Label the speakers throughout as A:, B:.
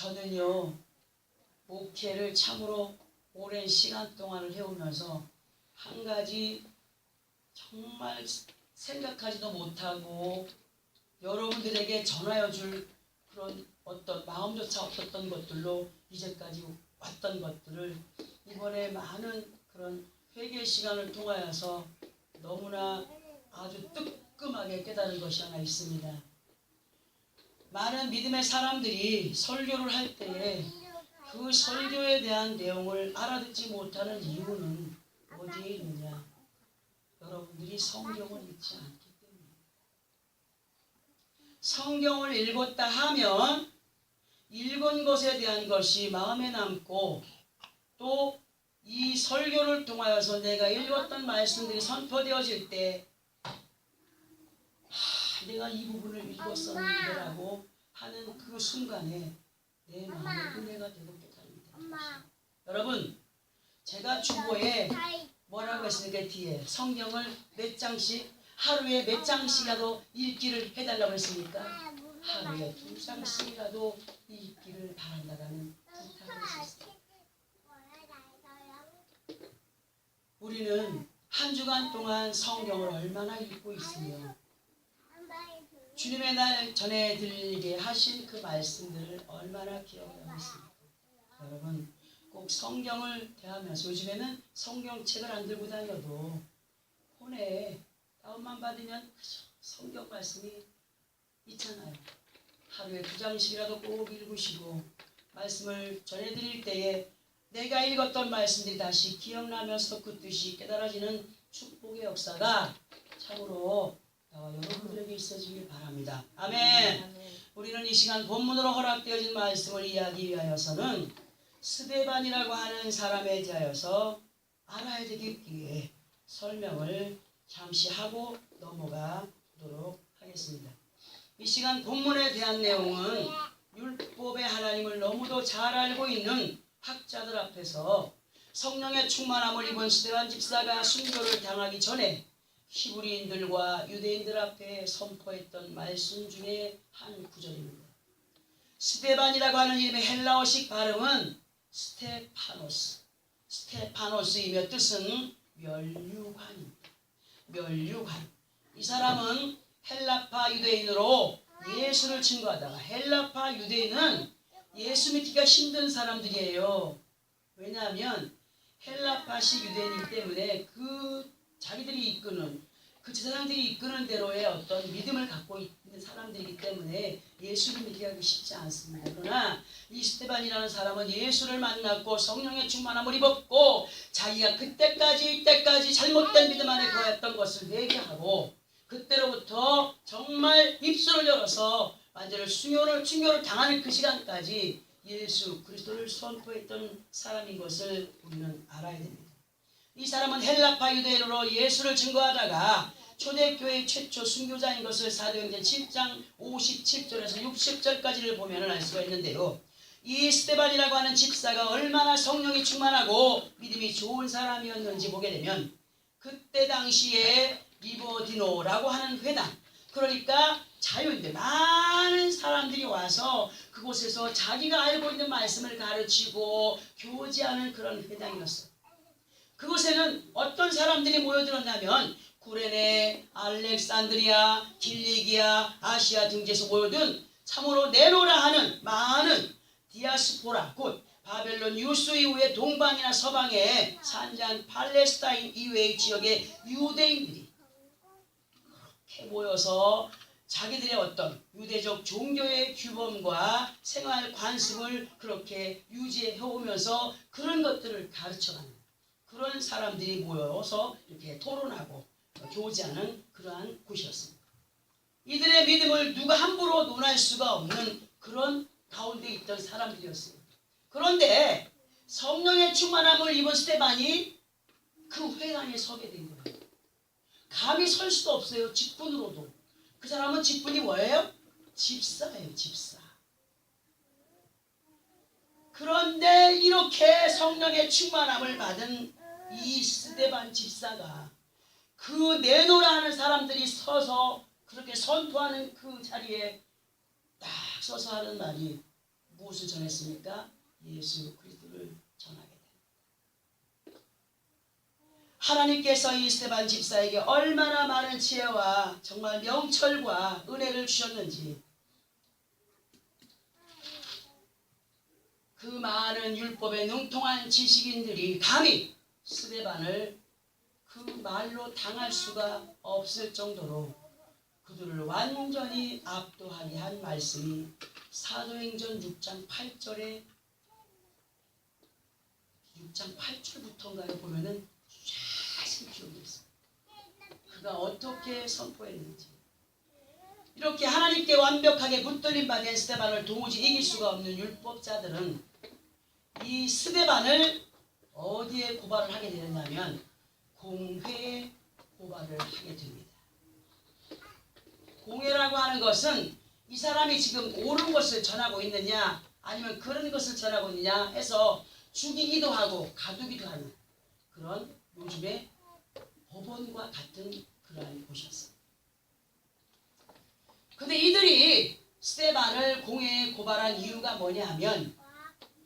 A: 저는요, 목회를 참으로 오랜 시간 동안을 해오면서 한 가지 정말 생각하지도 못하고 여러분들에게 전하여 줄 그런 어떤 마음조차 없었던 것들로 이제까지 왔던 것들을 이번에 많은 그런 회개 시간을 통하여서 너무나 아주 뜨끔하게 깨달은 것이 하나 있습니다. 많은 믿음의 사람들이 설교를 할 때에 그 설교에 대한 내용을 알아듣지 못하는 이유는 어디에 있느냐? 여러분들이 성경을 읽지 않기 때문에. 성경을 읽었다 하면 읽은 것에 대한 것이 마음에 남고 또 이 설교를 통하여서 내가 읽었던 말씀들이 선포되어질 때 내가 이 부분을 읽었었는데라고 하는 그 순간에 내 마음에 은혜가 되고 깨달음이 됩니다. 여러분, 제가 주보에 뭐라고 했습니까? 뒤에 성경을 몇 장씩 하루에 몇 장씩이라도 읽기를 해달라고 했습니까? 하루에 2장씩이라도 읽기를 바란다라는 부탁을 했습니다. 우리는 한 주간 동안 성경을 얼마나 읽고 있으며 주님의 날 전해드리게 하신 그 말씀들을 얼마나 기억하고 있습니까? 여러분, 꼭 성경을 대하면서 요즘에는 성경책을 안 들고 다녀도 폰에 다운만 받으면 성경 말씀이 있잖아요. 하루에 2장씩이라도 꼭 읽으시고 말씀을 전해드릴 때에 내가 읽었던 말씀들이 다시 기억나면서 그 뜻이 깨달아지는 축복의 역사가 참으로 여러분들에게 있어지길 바랍니다. 아멘. 우리는 이 시간 본문으로 허락되어진 말씀을 이해하기 위하여서는 스데반이라고 하는 사람에 대하여서 알아야 되겠기에 설명을 잠시 하고 넘어가도록 하겠습니다. 이 시간 본문에 대한 내용은 율법의 하나님을 너무도 잘 알고 있는 학자들 앞에서 성령의 충만함을 입은 스데반 집사가 순교를 당하기 전에 히브리인들과 유대인들 앞에 선포했던 말씀 중에 한 구절입니다. 스데반이라고 하는 이름의 헬라어식 발음은 스테파노스이며 뜻은 멸류관입니다. 멸류관. 이 사람은 헬라파 유대인으로 예수를 증거하다가 헬라파 유대인은 예수 믿기가 힘든 사람들이에요. 왜냐하면 헬라파식 유대인이기 때문에 자기들이 이끄는 그 제사장들이 이끄는 대로의 어떤 믿음을 갖고 있는 사람들이기 때문에 예수를 믿기가 쉽지 않습니다. 그러나 이 스데반이라는 사람은 예수를 만났고 성령의 충만함을 입었고 자기가 이때까지 잘못된 믿음 안에 거했던 것을 회개하고 그때로부터 정말 입술을 열어서 완전히 순교를 당하는 그 시간까지 예수 그리스도를 선포했던 사람인 것을 우리는 알아야 됩니다. 이 사람은 헬라파 유대인으로 예수를 증거하다가 초대교회 최초 순교자인 것을 사도행전 7장 57절에서 60절까지를 보면 알 수가 있는데요. 이 스데반이라고 하는 집사가 얼마나 성령이 충만하고 믿음이 좋은 사람이었는지 보게 되면 그때 당시에 리버디노라고 하는 회당, 그러니까 자유인들 많은 사람들이 와서 그곳에서 자기가 알고 있는 말씀을 가르치고 교제하는 그런 회당이었어요. 그곳에는 어떤 사람들이 모여들었냐면 구레네, 알렉산드리아, 길리기아, 아시아 등지에서 모여든 참으로 네로라 하는 많은 디아스포라, 곧 바벨론 유수 이후에 동방이나 서방에 산지한 팔레스타인 이외의 지역의 유대인들이 그렇게 모여서 자기들의 어떤 유대적 종교의 규범과 생활 관습을 그렇게 유지해 오면서 그런 것들을 가르쳐가는 그런 사람들이 모여서 이렇게 토론하고 교제하는 그러한 곳이었습니다. 이들의 믿음을 누가 함부로 논할 수가 없는 그런 가운데 있던 사람들이었습니다. 그런데 성령의 충만함을 입은 스데반이 그 회당에 서게 된 거예요. 감히 설 수도 없어요. 직분으로도. 그 사람은 직분이 뭐예요? 집사예요. 집사. 그런데 이렇게 성령의 충만함을 받은 이 스데반 집사가 그 내노라 하는 사람들이 서서 그렇게 선포하는 그 자리에 딱 서서 하는 말이 무엇을 전했습니까? 예수 그리스도를 전하게 됩니다. 하나님께서 이 스데반 집사에게 얼마나 많은 지혜와 정말 명철과 은혜를 주셨는지, 그 많은 율법에 능통한 지식인들이 감히 스데반을 그 말로 당할 수가 없을 정도로 그들을 완전히 압도하게 한 말씀이 사도행전 6장 8절에 6장 8절부터인가요? 보면은 쫙 기록되어 있습니다. 그가 어떻게 선포했는지, 이렇게 하나님께 완벽하게 붙들림 받은 스데반을 도무지 이길 수가 없는 율법자들은 이 스데반을 어디에 고발을 하게 되느냐면 공회에 고발을 하게 됩니다. 공회라고 하는 것은 이 사람이 지금 옳은 것을 전하고 있느냐 아니면 그런 것을 전하고 있느냐 해서 죽이기도 하고 가두기도 하는 그런 요즘의 법원과 같은 그러한 곳이었습니다. 근데 이들이 스데반을 공회에 고발한 이유가 뭐냐 하면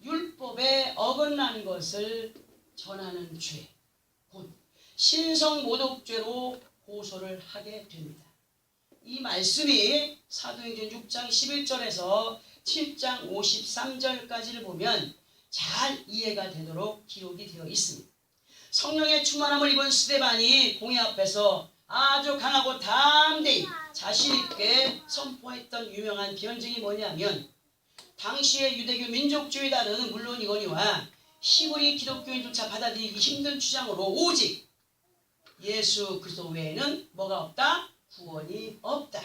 A: 율법에 어긋난 것을 전하는 죄, 곧 신성모독죄로 고소를 하게 됩니다. 이 말씀이 사도행전 6장 11절에서 7장 53절까지를 보면 잘 이해가 되도록 기록이 되어 있습니다. 성령의 충만함을 입은 스데반이 공회 앞에서 아주 강하고 담대히 자신있게 선포했던 유명한 변증이 뭐냐면, 당시의 유대교 민족주의자는 물론이거니와 시골이 기독교인조차 받아들이기 힘든 주장으로 오직 예수 그리스도 외에는 뭐가 없다? 구원이 없다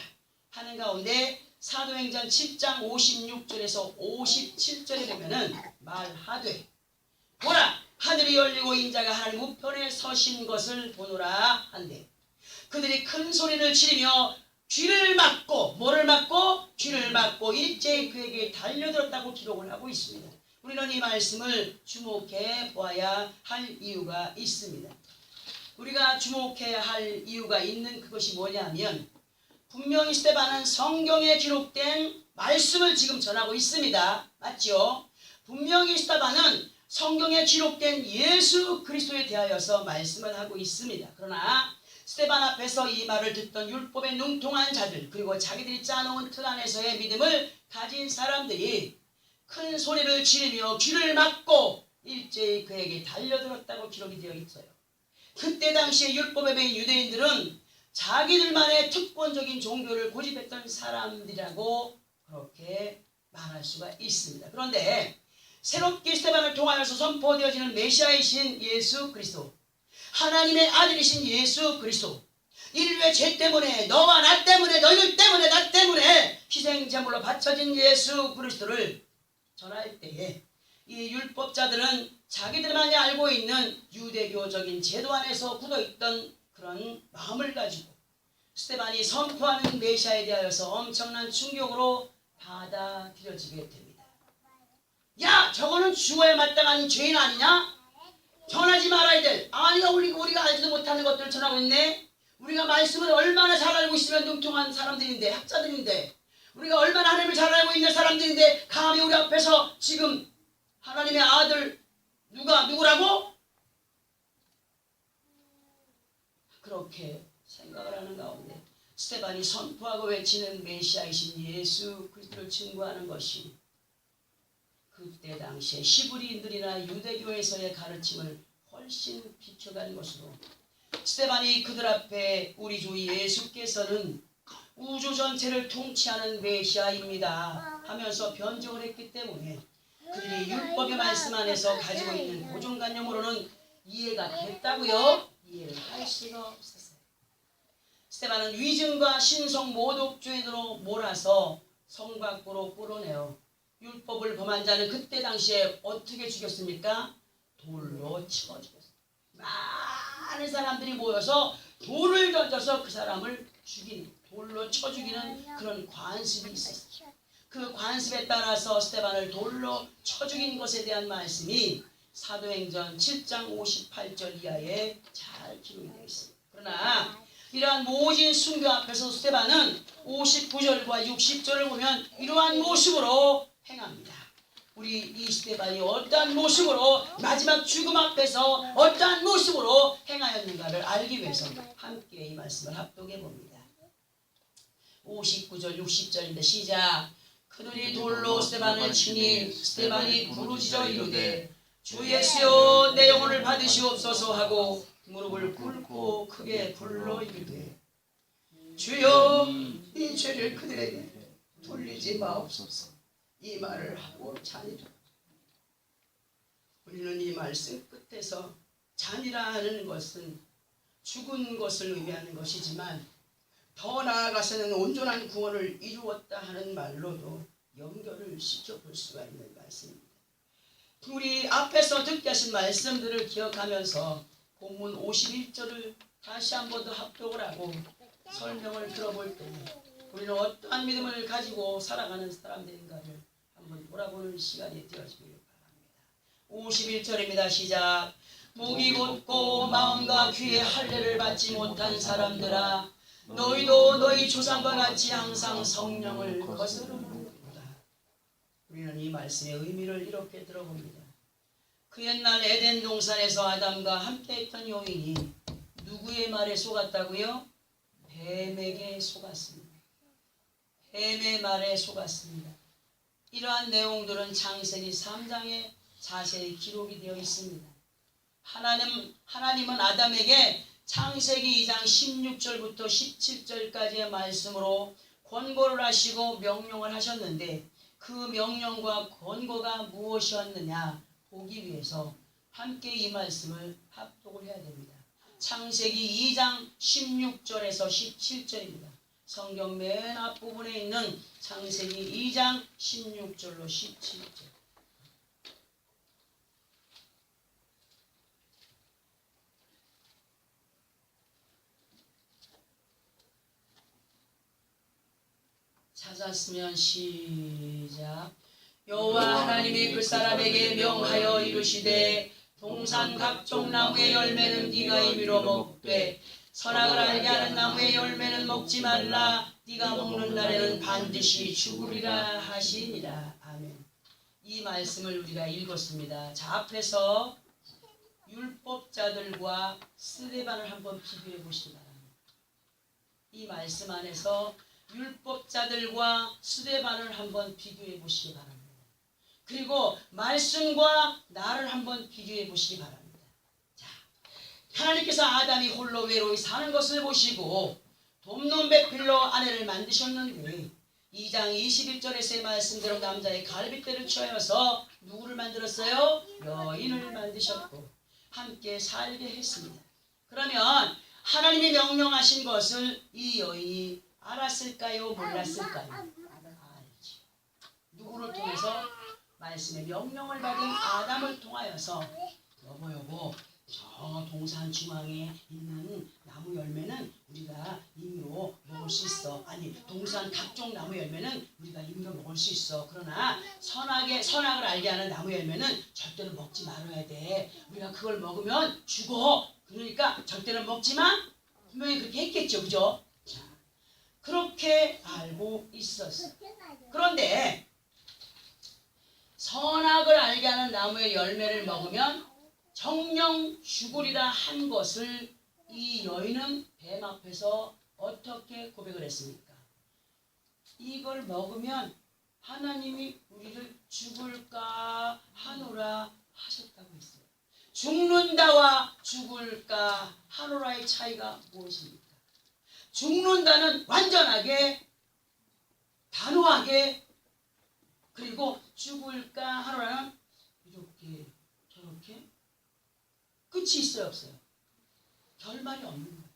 A: 하는 가운데 사도행전 7장 56절에서 57절에 보면은 말하되 보라 하늘이 열리고 인자가 하나님 우편에 서신 것을 보노라 한데, 그들이 큰 소리를 지르며 쥐를 맞고, 뭐를 맞고? 쥐를 맞고 일제히 그에게 달려들었다고 기록을 하고 있습니다. 우리는 이 말씀을 주목해 보아야 할 이유가 있습니다. 우리가 주목해야 할 이유가 있는 그것이 뭐냐면, 분명히 스데반은 성경에 기록된 말씀을 지금 전하고 있습니다. 맞죠? 분명히 스데반은 성경에 기록된 예수 그리스도에 대하여서 말씀을 하고 있습니다. 그러나 스데반 앞에서 이 말을 듣던 율법에 능통한 자들, 그리고 자기들이 짜놓은 틀 안에서의 믿음을 가진 사람들이 큰 소리를 지르며 귀를 막고 일제히 그에게 달려들었다고 기록이 되어 있어요. 그때 당시에 율법에 배인 유대인들은 자기들만의 특권적인 종교를 고집했던 사람들이라고 그렇게 말할 수가 있습니다. 그런데 새롭게 스데반을 통하여서 선포되어지는 메시아이신 예수 그리스도, 하나님의 아들이신 예수 그리스도, 인류의 죄 때문에, 너와 나 때문에, 너희들 때문에, 나 때문에 희생제물로 바쳐진 예수 그리스도를 전할 때에 이 율법자들은 자기들만이 알고 있는 유대교적인 제도 안에서 굳어있던 그런 마음을 가지고 스데반이 선포하는 메시아에 대하여서 엄청난 충격으로 받아들여지게 됩니다. 야, 저거는 죽어야 마땅한 죄인 아니냐? 전하지 말아야 될, 아니가 우리가 알지도 못하는 것들을 전하고 있네. 우리가 말씀을 얼마나 잘 알고 있으면 능통한 사람들인데, 학자들인데, 우리가 얼마나 하나님을 잘 알고 있는 사람들인데 감히 우리 앞에서 지금 하나님의 아들 누구라고? 그렇게 생각을 하는 가운데 스데반이 선포하고 외치는 메시아이신 예수 그리스도를 증거하는 것이 그때 당시에 히브리인들이나 유대교에서의 가르침을 훨씬 비춰가는 것으로, 스데반이 그들 앞에 우리 주 예수께서는 우주 전체를 통치하는 메시아입니다 하면서 변증을 했기 때문에 그들이 율법의 말씀 안에서 가지고 있는 고정관념으로는 이해가 됐다고요? 이해를 할 수가 없었어요. 스데반은 위증과 신성 모독죄로 몰아서 성 밖으로 끌어내어 율법을 범한 자는 그때 당시에 어떻게 죽였습니까? 돌로 쳐 죽였습니다. 많은 사람들이 모여서 돌을 던져서 그 사람을 죽이는, 돌로 쳐 죽이는 그런 관습이 있었어요. 그 관습에 따라서 스데반을 돌로 쳐 죽인 것에 대한 말씀이 사도행전 7장 58절 이하에 잘 기록이 되어 있습니다. 그러나 이러한 모진 순교 앞에서 스데반은 59절과 60절을 보면 이러한 모습으로 행합니다. 우리 이스테반이 어떠한 모습으로 마지막 죽음 앞에서 어떠한 모습으로 행하였는가를 알기 위해서 함께 이 말씀을 합독해 봅니다. 59절 60절인데 시작. 그들이 돌로 스데반을 치니 스데반이 부르짖어 이르되 주 예수여 내 영혼을 받으시옵소서 하고 무릎을 꿇고 크게 불러 이르되 주여 이 죄를 그들에게 돌리지 마옵소서. 이 말을 하고 잔이라. 우리는 이 말씀 끝에서 잔이라 하는 것은 죽은 것을 의미하는 것이지만 더 나아가서는 온전한 구원을 이루었다 하는 말로도 연결을 시켜볼 수가 있는 말씀입니다. 우리 앞에서 듣게 하신 말씀들을 기억하면서 본문 51절을 다시 한 번 더 합독을 하고 설명을 들어볼 때 우리는 어떠한 믿음을 가지고 살아가는 사람들인가를 한번 돌아보는 시간이 되어지길 바랍니다. 51절입니다. 시작. 목이 곧고 마음과 귀에 할례를 받지 못한 사람들아 너희도 너희 조상과 같이 항상 성령을 거스르는도다. 우리는 이 말씀의 의미를 이렇게 들어봅니다. 그 옛날 에덴 동산에서 아담과 함께했던 여인이 누구의 말에 속았다고요? 뱀에게 속았습니다. 뱀의 말에 속았습니다. 이러한 내용들은 창세기 3장에 자세히 기록이 되어 있습니다. 하나님은 아담에게 창세기 2장 16절부터 17절까지의 말씀으로 권고를 하시고 명령을 하셨는데 그 명령과 권고가 무엇이었느냐 보기 위해서 함께 이 말씀을 합독을 해야 됩니다. 창세기 2장 16절에서 17절입니다. 성경 맨 앞부분에 있는 창세기 2장 16절로 17절. 찾았으면 시작. 여호와 하나님이 그 사람에게 명하여 이르시되 동산 각종 나무의 열매는 네가 임의로 먹되 선악을 알게 하는 나무의 열매는 먹지 말라. 네가 먹는 날에는 반드시 죽으리라 하시니라. 아멘. 이 말씀을 우리가 읽었습니다. 자, 앞에서 율법자들과 스데반을 한번 비교해 보시기 바랍니다. 이 말씀 안에서 율법자들과 스데반을 한번 비교해 보시기 바랍니다. 그리고 말씀과 나를 한번 비교해 보시기 바랍니다. 자, 하나님께서 아담이 홀로 외로이 사는 것을 보시고 돕는 배필로 아내를 만드셨는데 2장 21절에서의 말씀대로 남자의 갈빗대를 취하여서 누구를 만들었어요? 여인을 만드셨고 함께 살게 했습니다. 그러면 하나님이 명령하신 것을 이 여인이 알았을까요? 몰랐을까요? 알지. 누구를 통해서? 말씀의 명령을 받은 아담을 통하여서 여보 저 동산 중앙에 있는 나무 열매는 우리가 임의로 먹을 수 있어. 아니 동산 각종 나무 열매는 우리가 임의로 먹을 수 있어. 그러나 선악을 알게 하는 나무 열매는 절대로 먹지 말아야 돼. 우리가 그걸 먹으면 죽어. 그러니까 절대로 먹지 마. 분명히 그렇게 했겠죠. 그죠? 자, 그렇게 알고 있었어. 그런데 선악을 알게 하는 나무의 열매를 먹으면 정령 죽으리라 한 것을 이 여인은 뱀 앞에서 어떻게 고백을 했습니까? 이걸 먹으면 하나님이 우리를 죽을까 하노라 하셨다고 했어요. 죽는다와 죽을까 하노라의 차이가 무엇입니까? 죽는다는 완전하게 단호하게, 그리고 죽을까 하노라는 이렇게 저렇게 끝이 있어요 없어요? 결말이 없는 거예요.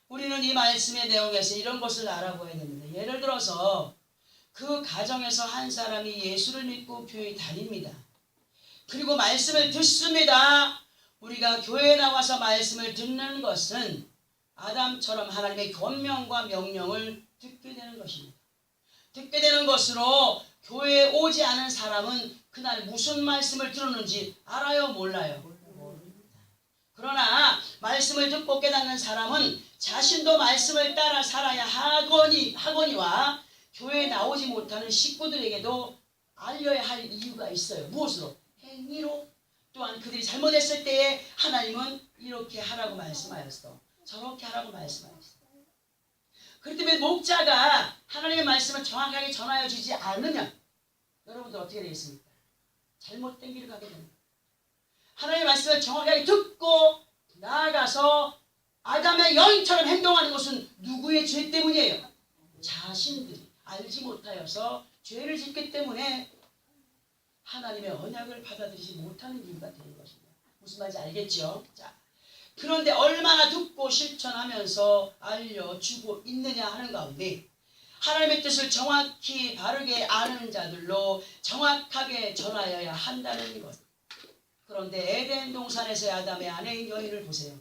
A: 우리는 이 말씀의 내용에서 이런 것을 알아봐야 됩니다. 예를 들어서 그 가정에서 한 사람이 예수를 믿고 교회에 다닙니다. 그리고 말씀을 듣습니다. 우리가 교회에 나와서 말씀을 듣는 것은 아담처럼 하나님의 권명과 명령을 듣게 되는 것입니다. 듣게 되는 것으로 교회에 오지 않은 사람은 그날 무슨 말씀을 들었는지 알아요? 몰라요? 모릅니다. 그러나 말씀을 듣고 깨닫는 사람은 자신도 말씀을 따라 살아야 하거니와 교회에 나오지 못하는 식구들에게도 알려야 할 이유가 있어요. 무엇으로? 행위로. 또한 그들이 잘못했을 때에 하나님은 이렇게 하라고 말씀하였어. 저렇게 하라고 말씀하였어. 그렇기 때문에 목자가 하나님의 말씀을 정확하게 전하여 주지 않으면 여러분들 어떻게 되겠습니까? 잘못된 길을 가게 됩니다. 하나님의 말씀을 정확하게 듣고 나아가서 아담의 여인처럼 행동하는 것은 누구의 죄 때문이에요? 자신들이 알지 못하여서 죄를 짓기 때문에 하나님의 언약을 받아들이지 못하는 이유가 되는 것입니다. 무슨 말인지 알겠죠? 자, 그런데 얼마나 듣고 실천하면서 알려주고 있느냐 하는 가운데 하나님의 뜻을 정확히 바르게 아는 자들로 정확하게 전하여야 한다는 것. 그런데 에덴 동산에서의 아담의 아내인 여인을 보세요.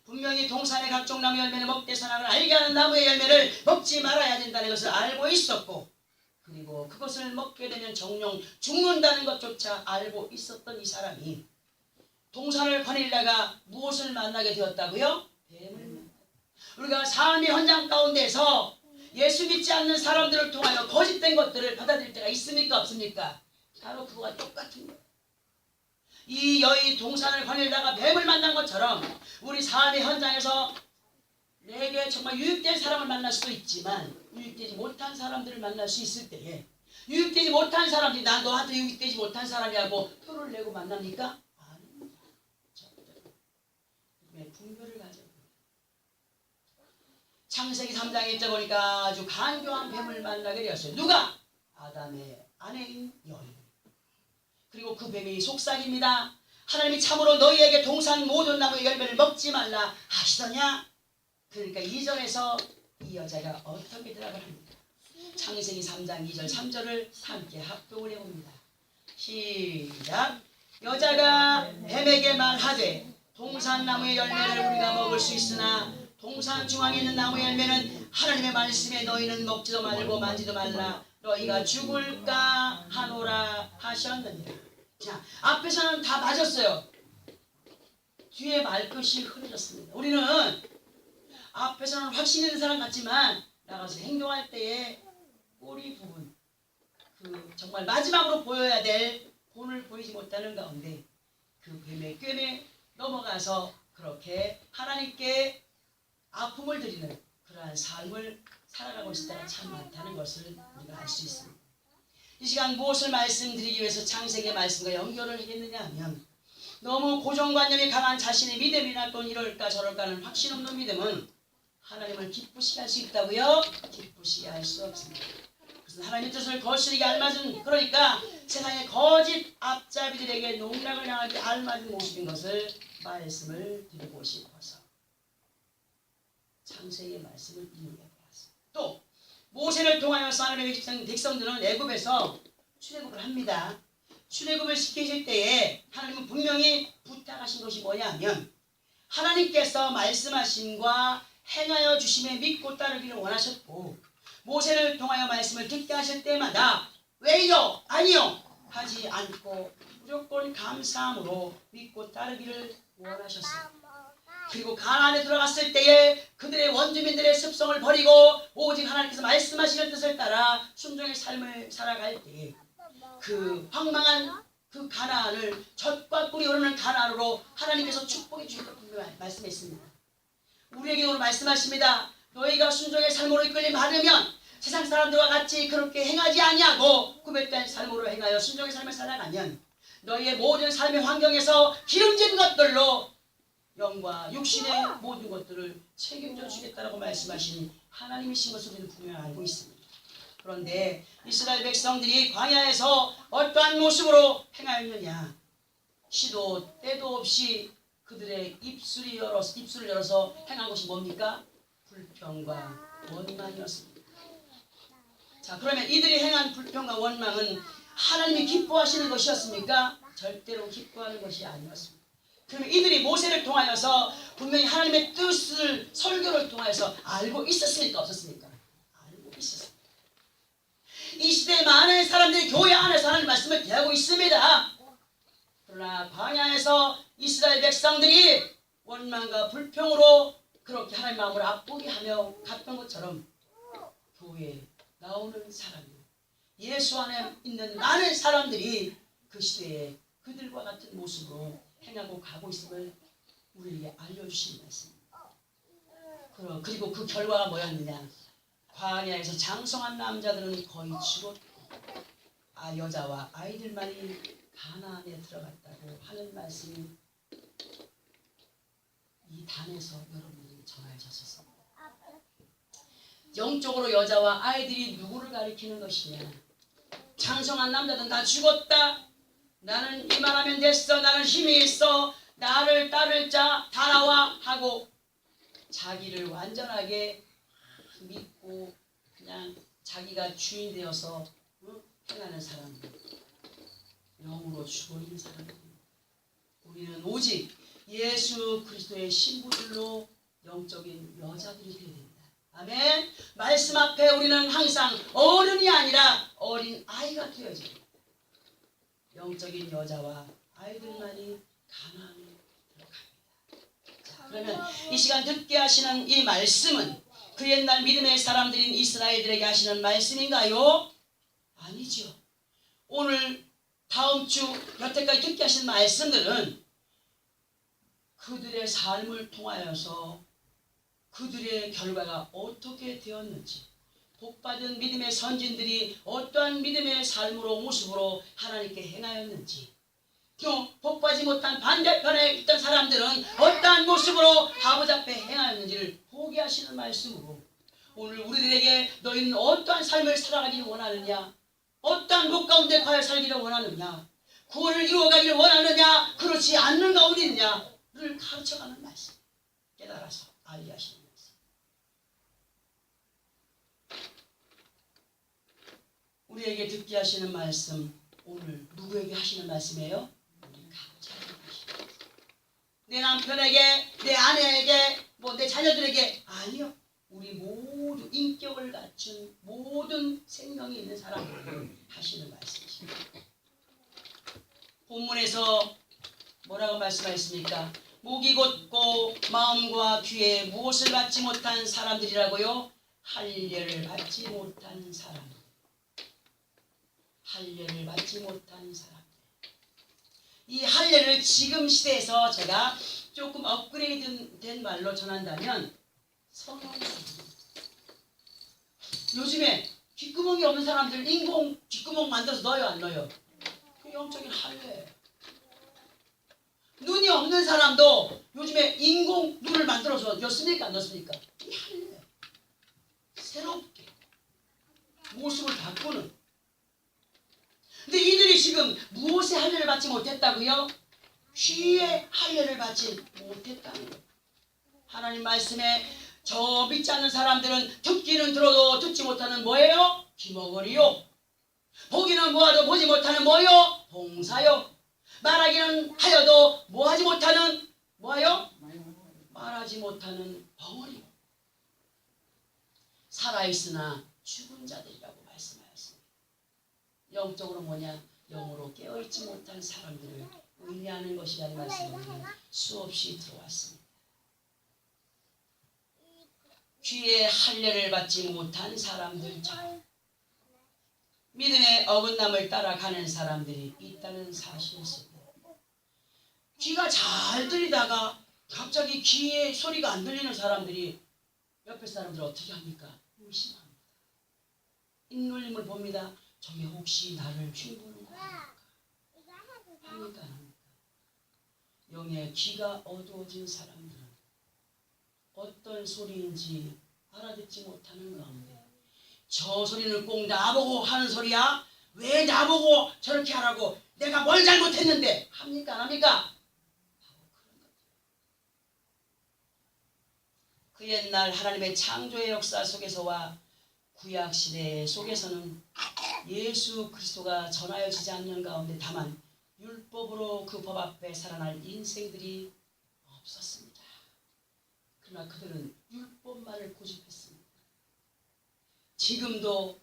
A: 분명히 동산의 각종 나무 열매는 먹되 선악을 알게 하는 나무의 열매를 먹지 말아야 된다는 것을 알고 있었고, 그리고 그것을 먹게 되면 정령 죽는다는 것조차 알고 있었던 이 사람이 동산을 거닐다가 무엇을 만나게 되었다고요? 뱀을 만나요. 우리가 삶의 현장 가운데서 예수 믿지 않는 사람들을 통하여 거짓된 것들을 받아들일 때가 있습니까? 없습니까? 바로 그거와 똑같은 거예요. 이 여인 동산을 거닐다가 뱀을 만난 것처럼 우리 삶의 현장에서 내게 정말 유익된 사람을 만날 수도 있지만 유익되지 못한 사람들을 만날 수 있을 때에 유익되지 못한 사람들이 난 너한테 유익되지 못한 사람이라고 표를 내고 만납니까? 아닙니다. 분별을 가져야 됩니다. 창세기 3장에 있다 보니까 아주 간교한 뱀을 만나게 되었어요. 누가? 아담의 아내인 여인. 그리고 그 뱀이 속삭입니다. 하나님이 참으로 너희에게 동산 모든 나무의 열매를 먹지 말라 하시더냐? 그러니까 이전에서 이 여자가 어떻게 대답을 합니까? 창세기 3장 2절 3절을 함께 합독을 해봅니다. 시작. 여자가 뱀에게 말하되 동산 나무의 열매를 우리가 먹을 수 있으나 동산 중앙에 있는 나무의 열매는 하나님의 말씀에 너희는 먹지도 말고 만지도 말라 너희가 죽을까 하노라 하셨느니라. 자, 앞에서는 다 맞았어요. 뒤에 말끝이 흐려졌습니다. 우리는 앞에서는 확신 있는 사람 같지만 나가서 행동할 때에 꼬리 부분, 그 정말 마지막으로 보여야 될 본을 보이지 못하는 가운데 그 뱀의 꿰매 넘어가서 그렇게 하나님께 아픔을 드리는 그러한 삶을 살아가고 있을 때가 참 많다는 것을 우리가 알 수 있습니다. 이 시간 무엇을 말씀드리기 위해서 창세기의 말씀과 연결을 하겠느냐 하면 너무 고정관념이 강한 자신의 믿음이나 또 이럴까 저럴까 하는 확신 없는 믿음은 하나님을 기쁘시게 할 수 있다고요? 기쁘시게 할 수 없습니다. 그래서 하나님의 뜻을 거스르게 알맞은, 그러니까 세상의 거짓 앞잡이들에게 농락을 당하기 알맞은 모습인 것을 말씀을 드리고 싶어서 창세기의 말씀을 이용해 보았습니다. 또 모세를 통하여서 하나님의 백성들은 애굽에서 출애굽을 합니다. 출애굽을 시키실 때에 하나님은 분명히 부탁하신 것이 뭐냐 하면 하나님께서 말씀하심과 행하여 주심에 믿고 따르기를 원하셨고 모세를 통하여 말씀을 듣게 하실 때마다 왜요? 아니요? 하지 않고 무조건 감사함으로 믿고 따르기를 원하셨어요. 그리고 가나안에 들어갔을 때에 그들의 원주민들의 습성을 버리고 오직 하나님께서 말씀하시는 뜻을 따라 순종의 삶을 살아갈 때에 그 황망한 그 가나안을 젖과 꿀이 흐르는 가나안으로 하나님께서 축복해 주셨다고 말씀했습니다. 우리에게 오늘 말씀하십니다. 너희가 순종의 삶으로 이끌림 받으면 세상 사람들과 같이 그렇게 행하지 아니하고 구별된 삶으로 행하여 순종의 삶을 살아가면 너희의 모든 삶의 환경에서 기름진 것들로 영과 육신의 모든 것들을 책임져 주겠다라고 말씀하신 하나님이신 것을 우리는 분명히 알고 있습니다. 그런데 이스라엘 백성들이 광야에서 어떠한 모습으로 행하였느냐? 시도 때도 없이 그들의 입술을 열어서 행한 것이 뭡니까? 불평과 원망이었습니다. 자, 그러면 이들이 행한 불평과 원망은 하나님이 기뻐하시는 것이었습니까? 절대로 기뻐하는 것이 아니었습니다. 그러면 이들이 모세를 통하여서 분명히 하나님의 뜻을 설교를 통하여서 알고 있었습니까? 없었습니까? 알고 있었습니다. 이 시대에 많은 사람들이 교회 안에서 하나님 말씀을 대하고 있습니다. 그러나 광야에서 이스라엘 백성들이 원망과 불평으로 그렇게 하나님 마음을 아프게 하며 갔던 것처럼 교회에 나오는 사람이 예수 안에 있는 많은 사람들이 그 시대에 그들과 같은 모습으로 행하고 가고 있음을 우리에게 알려주신 말씀입니다. 그리고 그 결과가 뭐였느냐? 광야에서 장성한 남자들은 거의 죽었고 여자와 아이들만이 가나안에 들어갔다고 하는 말씀이 이 단에서 여러분이 전해졌었습니다. 영적으로 여자와 아이들이 누구를 가리키는 것이냐? 장성한 남자들은 다 죽었다. 나는 이만하면 됐어. 나는 힘이 있어. 나를 따를 자 다 나와 하고 자기를 완전하게 믿고 그냥 자기가 주인 되어서 행하는 사람들, 영으로 죽어있는 사람들. 우리는 오직 예수 그리스도의 신부들로 영적인 여자들이 되어야 됩니다. 아멘. 말씀 앞에 우리는 항상 어른이 아니라 어린 아이가 되어집니다. 영적인 여자와 아이들만이 가나안에 들어갑니다. 자, 그러면 이 시간 듣게 하시는 이 말씀은 그 옛날 믿음의 사람들인 이스라엘들에게 하시는 말씀인가요? 아니죠. 오늘 다음 주 여태까지 듣게 하신 말씀들은 그들의 삶을 통하여서 그들의 결과가 어떻게 되었는지, 복받은 믿음의 선진들이 어떠한 믿음의 삶으로 모습으로 하나님께 행하였는지, 또 복받지 못한 반대편에 있던 사람들은 어떠한 모습으로 아버지 앞에 행하였는지를 보게 하시는 말씀으로 오늘 우리들에게 너희는 어떠한 삶을 살아가기를 원하느냐, 어떠한 목 가운데 과연 살기를 원하느냐, 구원을 이루어가기를 원하느냐, 그렇지 않는 가운데 있느냐를 가르쳐가는 말씀, 깨달아서 알게 하시는 말씀. 우리에게 듣게 하시는 말씀, 오늘 누구에게 하시는 말씀이에요? 우리 각자에게 하시는 말씀. 내 남편에게, 내 아내에게, 내 자녀들에게 아니요. 우리 모두 인격을 갖춘 모든 생명이 있는 사람들에게 하시는 말씀이십니다. 본문에서 뭐라고 말씀하셨습니까? 목이 곧고 마음과 귀에 무엇을 받지 못한 사람들이라고요? 할례를 받지 못한 사람. 할례를 받지 못한 사람들. 이 할례를 지금 시대에서 제가 조금 업그레이드 된 말로 전한다면 성형수술. 요즘에 귓구멍이 없는 사람들 인공 귓구멍 만들어서 넣어요, 안 넣어요? 그 영적인 할례. 눈이 없는 사람도 요즘에 인공 눈을 만들어서 넣습니까, 안 넣습니까? 이 할례. 새롭게 모습을 바꾸는. 근데 이들이 지금 무엇의 할례를 받지 못했다고요? 귀의 할례를 받지 못했다는 거예요. 하나님 말씀에 저 믿지 않는 사람들은 듣기는 들어도 듣지 못하는 뭐예요? 귀머거리요. 보기는 보아도 보지 못하는 뭐요? 봉사요. 말하기는 하여도 뭐하지 못하는 뭐요? 말하지 못하는 벙어리요. 살아있으나 죽은 자들이라고 말씀하였습니다. 영적으로 뭐냐? 영으로 깨어있지 못한 사람들을 의미하는 것이라는 말씀을 수없이 들어왔습니다. 귀에 할례를 받지 못한 사람들처럼 믿음의 어긋남을 따라가는 사람들이 있다는 사실입니다. 귀가 잘 들리다가 갑자기 귀에 소리가 안 들리는 사람들이 옆에 사람들 어떻게 합니까? 의심합니다. 인놀림을 봅니다. 저게 혹시 나를 흉보는 거 아닙니까? 합니까? 안 합니까? 영의 귀가 어두워진 사람들은 어떤 소리인지 알아듣지 못하는 가운데 저 소리는 꼭 나보고 하는 소리야? 왜 나보고 저렇게 하라고? 내가 뭘 잘못했는데? 합니까? 안 합니까? 그 옛날 하나님의 창조의 역사 속에서와 구약시대 속에서는 예수 그리스도가 전하여지지 않는 가운데 다만 율법으로 그 법 앞에 살아날 인생들이 없었습니다. 그러나 그들은 율법만을 고집했습니다. 지금도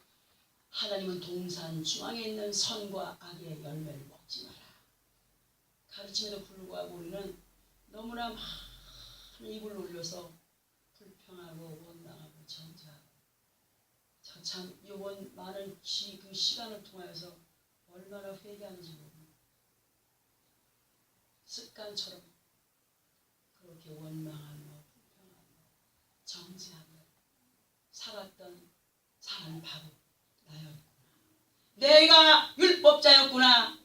A: 하나님은 동산 중앙에 있는 선과 악의 열매를 먹지 마라 가르침에도 불구하고 우리는 너무나 많은 입을 올려서 불평하고 원망하고 저주하고 참 이번 많은 그 시간을 통하여서 얼마나 회개하는지 모릅니다. 습관처럼 그렇게 원망하며 불평하며 정죄하며 살았던 사람이 바로 나였구나. 내가 율법자였구나.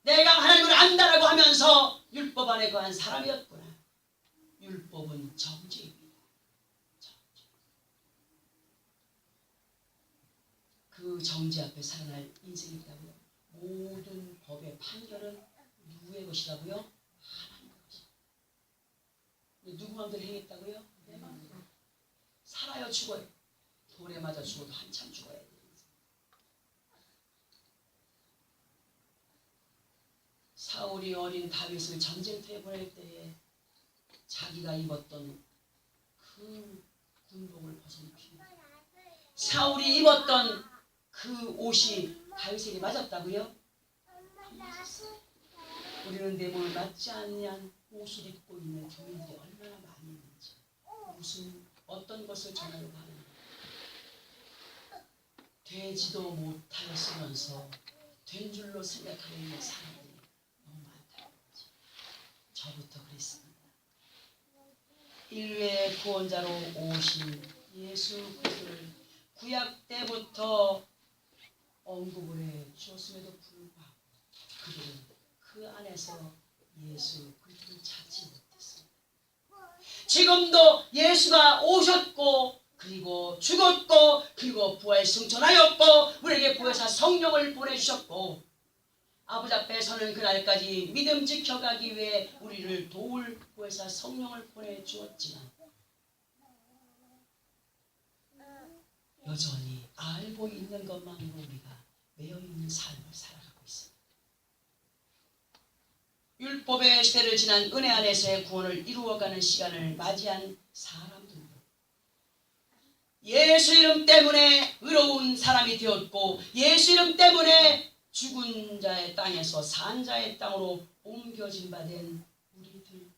A: 내가 하나님을 안다라고 하면서 율법 안에 거한 사람이었구나. 율법은 정죄입니다. 정죄. 그 정죄 앞에 살아날 인생이 있다고요. 모든 법의 판결은 누구의 것이라고요? 하나님의 것이다. 누구 마음대로 행했다고요? 내 마음대로. 살아요 죽어요. 돌에 맞아 죽어도 한참 죽어야 돼요. 사울이 어린 다윗을 전쟁터에 보낼 때에 자기가 입었던 그 군복을 벗어입히고 사울이 입었던 그 옷이 다윗에게 맞았다고요? 우리는 내 몸에 맞지 않는 옷을 입고 있는 교인들이 얼마나 많이 있는지, 무슨 어떤 것을 전하려고 하는가. 되지도 못하였으면서 된 줄로 생각하고 있는 사람들이 너무 많다는 거지. 저부터 그랬습니다. 인류의 구원자로 오신 예수 그리스도를 구약 때부터 언급을 해 주었음에도 불구하고 그들은 그 안에서 예수 그리스도를 찾지 못했습니다. 지금도 예수가 오셨고 그리고 죽었고 그리고 부활 승천하였고 우리에게 부활사 성령을 보내주셨고 아버지 앞에 서는 그날까지 믿음 지켜가기 위해 우리를 도울 부활사 성령을 보내주었지만 여전히 알고 있는 것만으로 우리가 매여있는 삶을 살아가고 있습니다. 율법의 시대를 지난 은혜 안에서의 구원을 이루어가는 시간을 맞이한 사람들도 예수 이름 때문에 의로운 사람이 되었고 예수 이름 때문에 죽은 자의 땅에서 산 자의 땅으로 옮겨진 바 된 우리들입니다.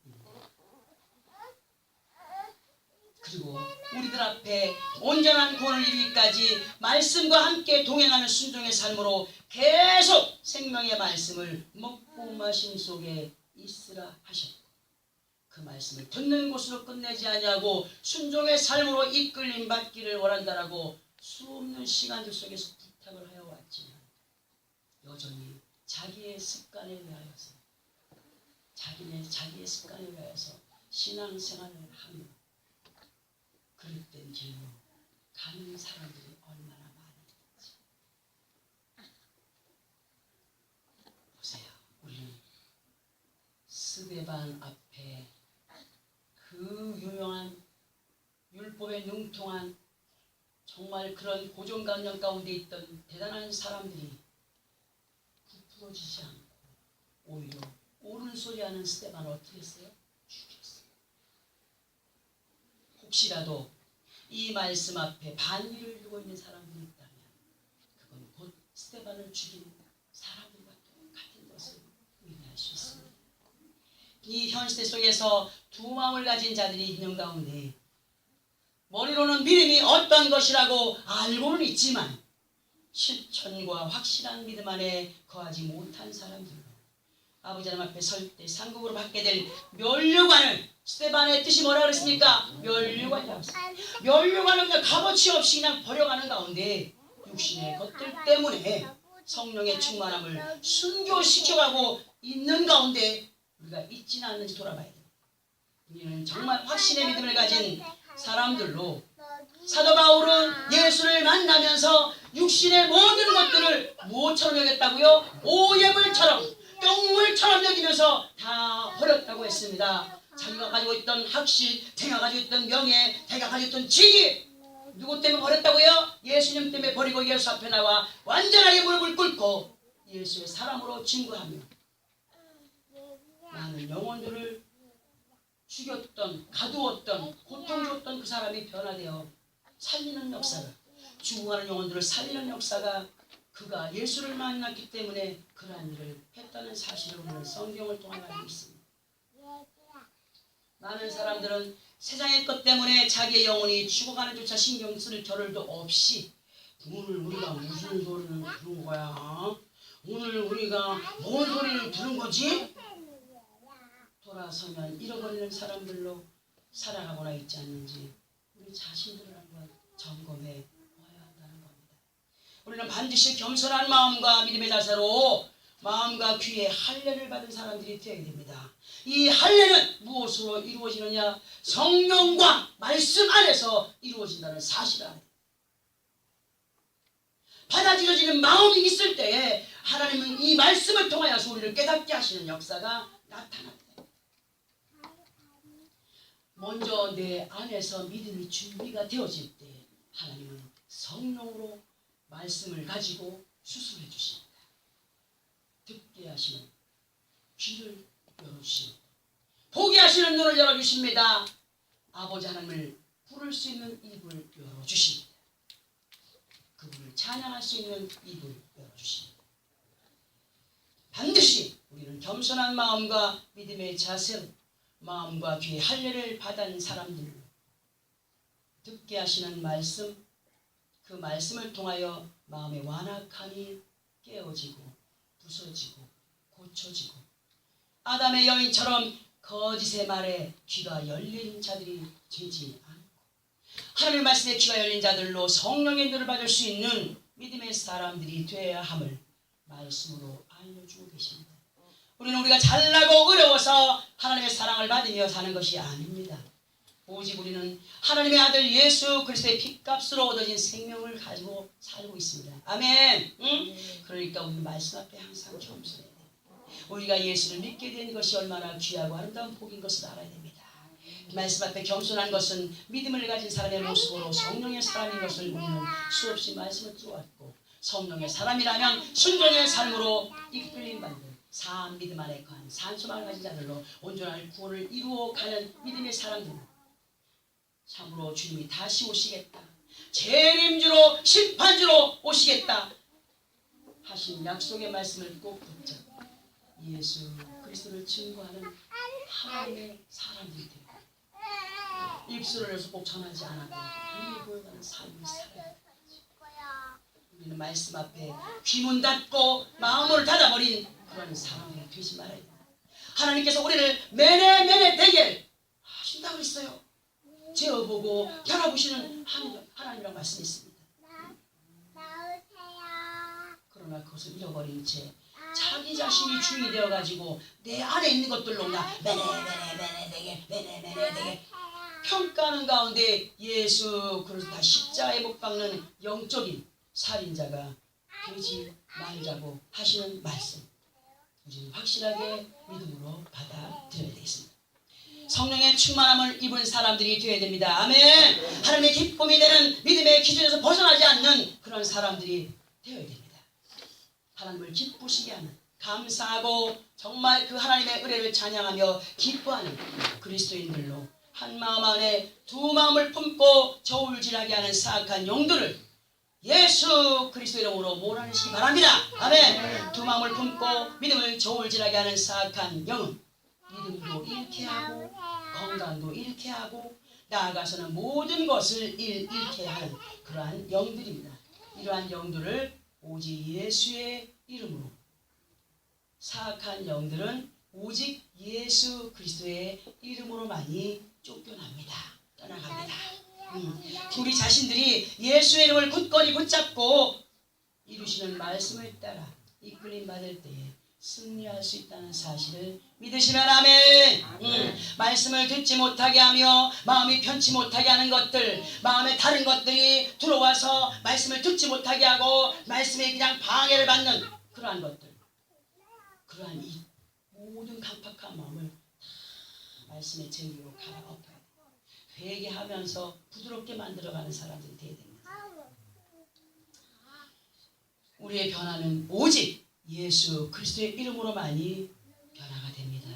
A: 그리고 우리들 앞에 온전한 구원을 이루기까지 말씀과 함께 동행하는 순종의 삶으로 계속 생명의 말씀을 먹고 마심 속에 있으라 하셨고 그 말씀을 듣는 곳으로 끝내지 아니하고 순종의 삶으로 이끌림 받기를 원한다라고 수없는 시간들 속에서 부탁을 하여 왔지만 여전히 자기의 습관에 의하여서 자기의 습관에 의하여서 신앙생활을 하며 그릇된 길로 가는 사람들이 얼마나 많은지 보세요. 우리는 스데반 앞에 그 유명한 율법에 능통한 정말 그런 고정관념 가운데 있던 대단한 사람들이 부풀어지지 않고 오히려 옳은 소리하는 스데반을 어떻게 했어요? 죽였어요. 혹시라도 이 말씀 앞에 반위를 두고 있는 사람들이 있다면 그건 곧 스데반을 죽인 사람들과 똑같은 것을 의미할 수 있습니다. 이 현 시대 속에서 두 마음을 가진 자들이 있는 가운데 머리로는 믿음이 어떤 것이라고 알고는 있지만 실천과 확실한 믿음 안에 거하지 못한 사람들로 아버지 하나님 앞에 설 때 상급으로 받게 될 면류관을 스데반의 뜻이 뭐라 그랬습니까? 면류관이라고 했습니다. 면류관은 그냥 값어치 없이 그냥 버려가는 가운데 육신의 것들 때문에 성령의 충만함을 순교시켜가고 있는 가운데 우리가 있지는 않는지 돌아봐야 돼요. 우리는 정말 확신의 믿음을 가진 사람들로 사도 바울은 예수를 만나면서 육신의 모든 것들을 무엇처럼 여겼다고요? 오예물처럼 똥물처럼 여기면서 다 버렸다고 했습니다. 자기가 가지고 있던 학식, 자기가 가지고 있던 명예, 자기가 가지고 있던 직위 누구 때문에 버렸다고요? 예수님 때문에 버리고 예수 앞에 나와 완전하게 무릎을 꿇고 예수의 사람으로 증거하며 많은 영혼들을 죽였던, 가두었던, 고통 줬던 그 사람이 변화되어 살리는 역사가, 죽어가는 영혼들을 살리는 역사가 그가 예수를 만났기 때문에 그러한 일을 했다는 사실을 우리는 성경을 통해 알고 있습니다. 많은 사람들은 세상의 것 때문에 자기의 영혼이 죽어가는 조차 신경 쓸 겨를도 없이 오늘 우리가 무슨 소리를 들은 거야? 오늘 우리가 뭔 소리를 들은 거지? 돌아서면 잃어버리는 사람들로 살아가거나 있지 않는지 우리 자신들을 한번 점검해 보아야 한다는 겁니다. 우리는 반드시 겸손한 마음과 믿음의 자세로 마음과 귀에 할례를 받은 사람들이 되어야 됩니다. 이 할례는 무엇으로 이루어지느냐? 성령과 말씀 안에서 이루어진다는 사실을 알아야 됩니다. 받아들여지는 마음이 있을 때에 하나님은 이 말씀을 통하여서 우리를 깨닫게 하시는 역사가 나타납니다. 먼저 내 안에서 믿음이 준비가 되어질 때 하나님은 성령으로 말씀을 가지고 수술해 주십니다. 듣게 하시는 귀를 열어주십니다. 보게 하시는 눈을 열어주십니다. 아버지 하나님을 부를 수 있는 입을 열어주십니다. 그분을 찬양할 수 있는 입을 열어주십니다. 반드시 우리는 겸손한 마음과 믿음의 자세로 마음과 귀에 할례를 받은 사람들로 듣게 하시는 말씀, 그 말씀을 통하여 마음의 완악함이 깨어지고 부서지고 고쳐지고 아담의 여인처럼 거짓의 말에 귀가 열린 자들이 되지 않고 하나님의 말씀에 귀가 열린 자들로 성령의 눈을 받을 수 있는 믿음의 사람들이 되어야 함을 말씀으로 알려주고 계십니다. 우리는 우리가 잘나고 어려워서 하나님의 사랑을 받으며 사는 것이 아닙니다. 오직 우리는 하나님의 아들 예수 그리스도의 핏값으로 얻어진 생명을 가지고 살고 있습니다. 아멘. 응? 그러니까 우리는 말씀 앞에 항상 겸손해야 됩니다. 우리가 예수를 믿게 된 것이 얼마나 귀하고 아름다운 복인 것을 알아야 됩니다. 말씀 앞에 겸손한 것은 믿음을 가진 사람의 모습으로 성령의 사람인 것을 우리는 수없이 말씀을 들어왔고 성령의 사람이라면 순종의 삶으로 이끌림 받는 사람 믿음 안에 거한 산소망을 가진 자들로 온전한 구원을 이루어가는 믿음의 사람들 참으로 주님이 다시 오시겠다. 재림주로 심판주로 오시겠다 하신 약속의 말씀을 꼭 붙잡고 예수 그리스도를 증거하는 하나님의 사람들이 되고 입술을 해서 꼭 전하지 않아도 눈이 보여가는 삶을 살아야 합니다. 우리는 말씀 앞에 귀문 닫고 마음을 닫아버린 그런 사람이 되지 말아야 됩니다. 하나님께서 우리를 매네 되게 하신다고 했어요. 재어보고 변화보시는 하나님이라고 말씀했습니다. 그러나 그것을 잃어버린 채 자기 자신이 주인이 되어가지고 내 안에 있는 것들로 그냥 매네 되게 평가하는 가운데 예수 그리스도 다 십자가에 못 박는 영적인 살인자가 되지 말자고 하시는 말씀 우리는 확실하게 믿음으로 받아들여야 되겠습니다. 성령의 충만함을 입은 사람들이 되어야 됩니다. 아멘. 하나님의 기쁨이 되는 믿음의 기준에서 벗어나지 않는 그런 사람들이 되어야 됩니다. 하나님을 기쁘시게 하는 감사하고 정말 그 하나님의 은혜를 찬양하며 기뻐하는 그리스도인들로 한 마음 안에 두 마음을 품고 저울질하게 하는 사악한 영들을 예수 그리스도 이름으로 몰아내시기 바랍니다. 아멘. 두 마음을 품고 믿음을 저울질하게 하는 사악한 영은 믿음도 잃게 하고 건강도 잃게 하고 나아가서는 모든 것을 잃게 하는 그러한 영들입니다. 이러한 영들을 오직 예수의 이름으로 사악한 영들은 오직 예수 그리스도의 이름으로만이 쫓겨납니다. 떠나갑니다. 우리 자신들이 예수의 이름을 굳건히 붙잡고 이루시는 말씀을 따라 이끌림 받을 때에 승리할 수 있다는 사실을 믿으시면 아멘. 말씀을 듣지 못하게 하며 마음이 편치 못하게 하는 것들 마음에 다른 것들이 들어와서 말씀을 듣지 못하게 하고 말씀에 그냥 방해를 받는 그러한 것들 그러한 이 모든 강팍한 마음을 다 말씀의 진리로 갈아엎어야 돼요. 회개하면서 부드럽게 만들어가는 사람들이 되어야 됩니다. 우리의 변화는 오직 예수 그리스도의 이름으로만이 변화가 됩니다.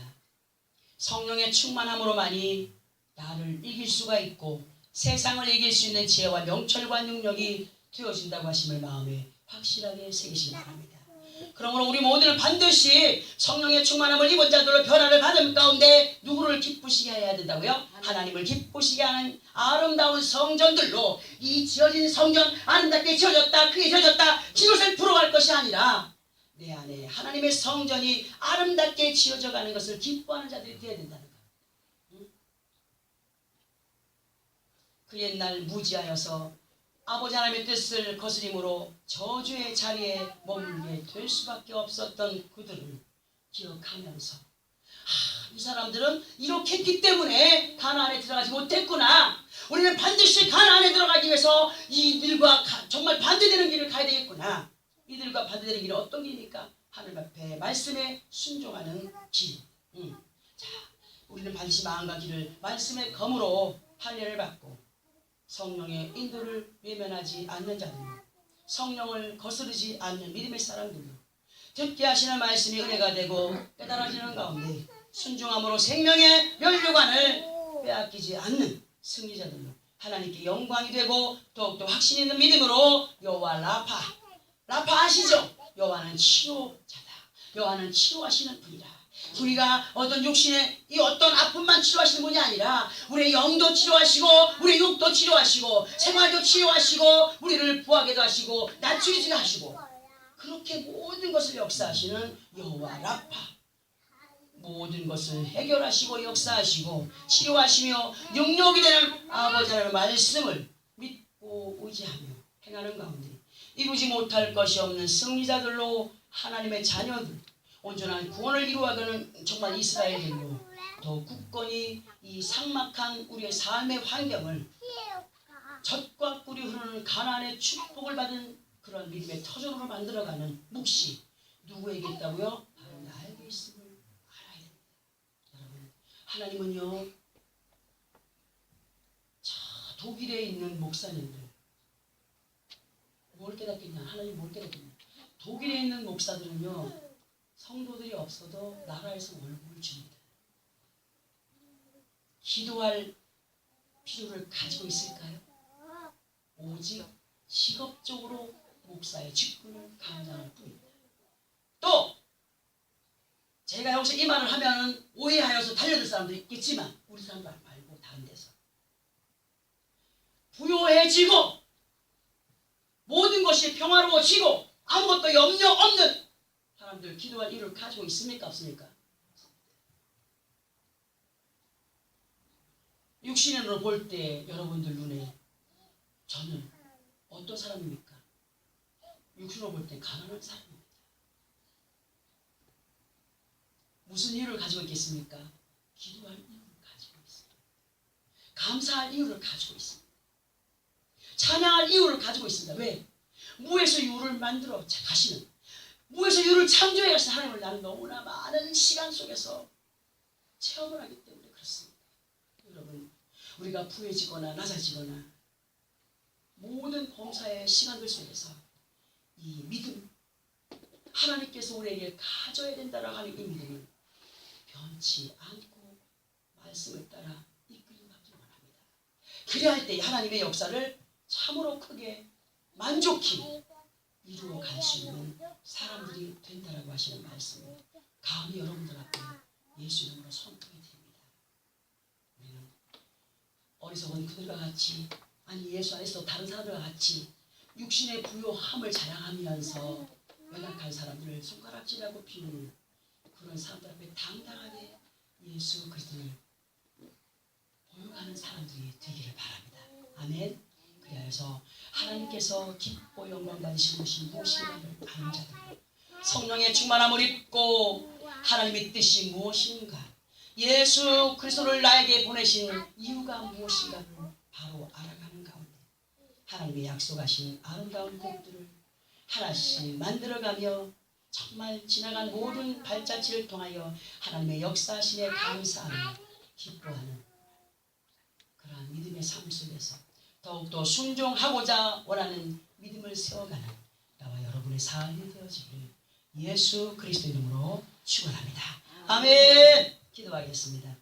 A: 성령의 충만함으로만이 나를 이길 수가 있고 세상을 이길 수 있는 지혜와 명철과 능력이 되어진다고 하심을 마음에 확실하게 새기시기 바랍니다. 그러므로 우리 모두는 반드시 성령의 충만함을 입은 자들로 변화를 받은 가운데 누구를 기쁘시게 해야 된다고요? 하나님을 기쁘시게 하는 아름다운 성전들로 이 지어진 성전 아름답게 지어졌다 크게 지어졌다 이것을 풀어갈 것이 아니라 내 안에 하나님의 성전이 아름답게 지어져가는 것을 기뻐하는 자들이 되어야 된다는 거예요. 그 옛날 무지하여서 아버지 하나님의 뜻을 거스림으로 저주의 자리에 머물게 될 수밖에 없었던 그들을 기억하면서 이 사람들은 이렇게 했기 때문에 가나안에 들어가지 못했구나. 우리는 반드시 가나안에 들어가기 위해서 이들과 정말 반대되는 길을 가야 되겠구나. 이들과 반대되는 길은 어떤 길입니까? 하늘 앞에 말씀에 순종하는 길. 자, 우리는 반드시 마음과 길을 말씀의 검으로 할례를 받고 성령의 인도를 외면하지 않는 자들로 성령을 거스르지 않는 믿음의 사람들로 듣게 하시는 말씀이 은혜가 되고 깨달아지는 가운데 순종함으로 생명의 면류관을 빼앗기지 않는 승리자들로 하나님께 영광이 되고 더욱더 확신 있는 믿음으로 여호와 라파 아시죠? 여호와는 치료자다. 여호와는 치료하시는 분이다. 우리가 어떤 육신의 이 어떤 아픔만 치료하시는 분이 아니라 우리의 영도 치료하시고 우리의 육도 치료하시고 생활도 치료하시고 우리를 부하게도 하시고 낮추기도 하시고 그렇게 모든 것을 역사하시는 여호와 라파 모든 것을 해결하시고 역사하시고 치료하시며 능력이 되는 아버지 하나님의 말씀을 믿고 의지하며 행하는 가운데 이루지 못할 것이 없는 승리자들로 하나님의 자녀들 온전한 구원을 이루어가는 정말 이스라엘들로 더 굳건히 이 삭막한 우리의 삶의 환경을 젖과 꿀이 흐르는 가나안의 축복을 받은 그런 믿음의 터전으로 만들어가는 묵시 누구에게 있다고요? 바로 나에게 있음을 알아야 됩니다. 여러분 하나님은요 저 독일에 있는 목사님들 뭘 깨닫겠냐 하나님 뭘 깨닫겠냐 독일에 있는 목사들은요 성도들이 없어도 나라에서 월급을 줍니다. 기도할 필요를 가지고 있을까요? 오직 직업적으로 목사의 직분을 감당할 뿐입니다. 또 제가 여기서 이 말을 하면 오해하여서 달려들 사람도 있겠지만 우리 사람 말고 다른 데서 부요해지고 모든 것이 평화로워지고 아무것도 염려 없는 사람들 기도할 이유를 가지고 있습니까? 없습니까? 육신으로 볼 때 여러분들 눈에 저는 어떤 사람입니까? 육신으로 볼 때 가난한 사람입니다. 무슨 이유를 가지고 있겠습니까? 기도할 이유를 가지고 있습니다. 감사할 이유를 가지고 있습니다. 찬양할 이유를 가지고 있습니다. 왜? 무에서 유를 만들어 가시는 무에서 유를 창조해 가신 하나님을 나는 너무나 많은 시간 속에서 체험을 하기 때문에 그렇습니다. 여러분 우리가 부해지거나 낮아지거나 모든 범사의 시간들 속에서 이 믿음 하나님께서 우리에게 가져야 된다라고 하는 이 믿음을 변치 않고 말씀을 따라 이끌림 받기 원합니다. 그래야 할 때 하나님의 역사를 참으로 크게 만족히 이루어 갈 수 있는 사람들이 된다라고 하시는 말씀을 감히 여러분들 앞에 예수 이름으로 선포해 드립니다. 우리는 어리석은 그들과 같이 아니 예수 안에서 다른 사람들과 같이 육신의 부요함을 자랑하면서 연약한 사람들을 손가락질하고 비우는 그런 사람들 앞에 당당하게 예수 그리스도를 보여가는 사람들이 되기를 바랍니다. 아멘. 그래서 하나님께서 기뻐 영광 받으시는 것이 무엇인가를 아는 자들 성령의 충만함을 입고 하나님의 뜻이 무엇인가 예수 그리스도를 나에게 보내신 이유가 무엇인가를 바로 알아가는 가운데 하나님의 약속하신 아름다운 곡들을 하나씩 만들어가며 정말 지나간 모든 발자취를 통하여 하나님의 역사하심에 감사하며 기뻐하는 그러한 믿음의 삶 속에서 더욱더 순종하고자 원하는 믿음을 세워가는 나와 여러분의 삶이 되어지기를 예수 그리스도 이름으로 축원합니다. 아멘. 기도하겠습니다.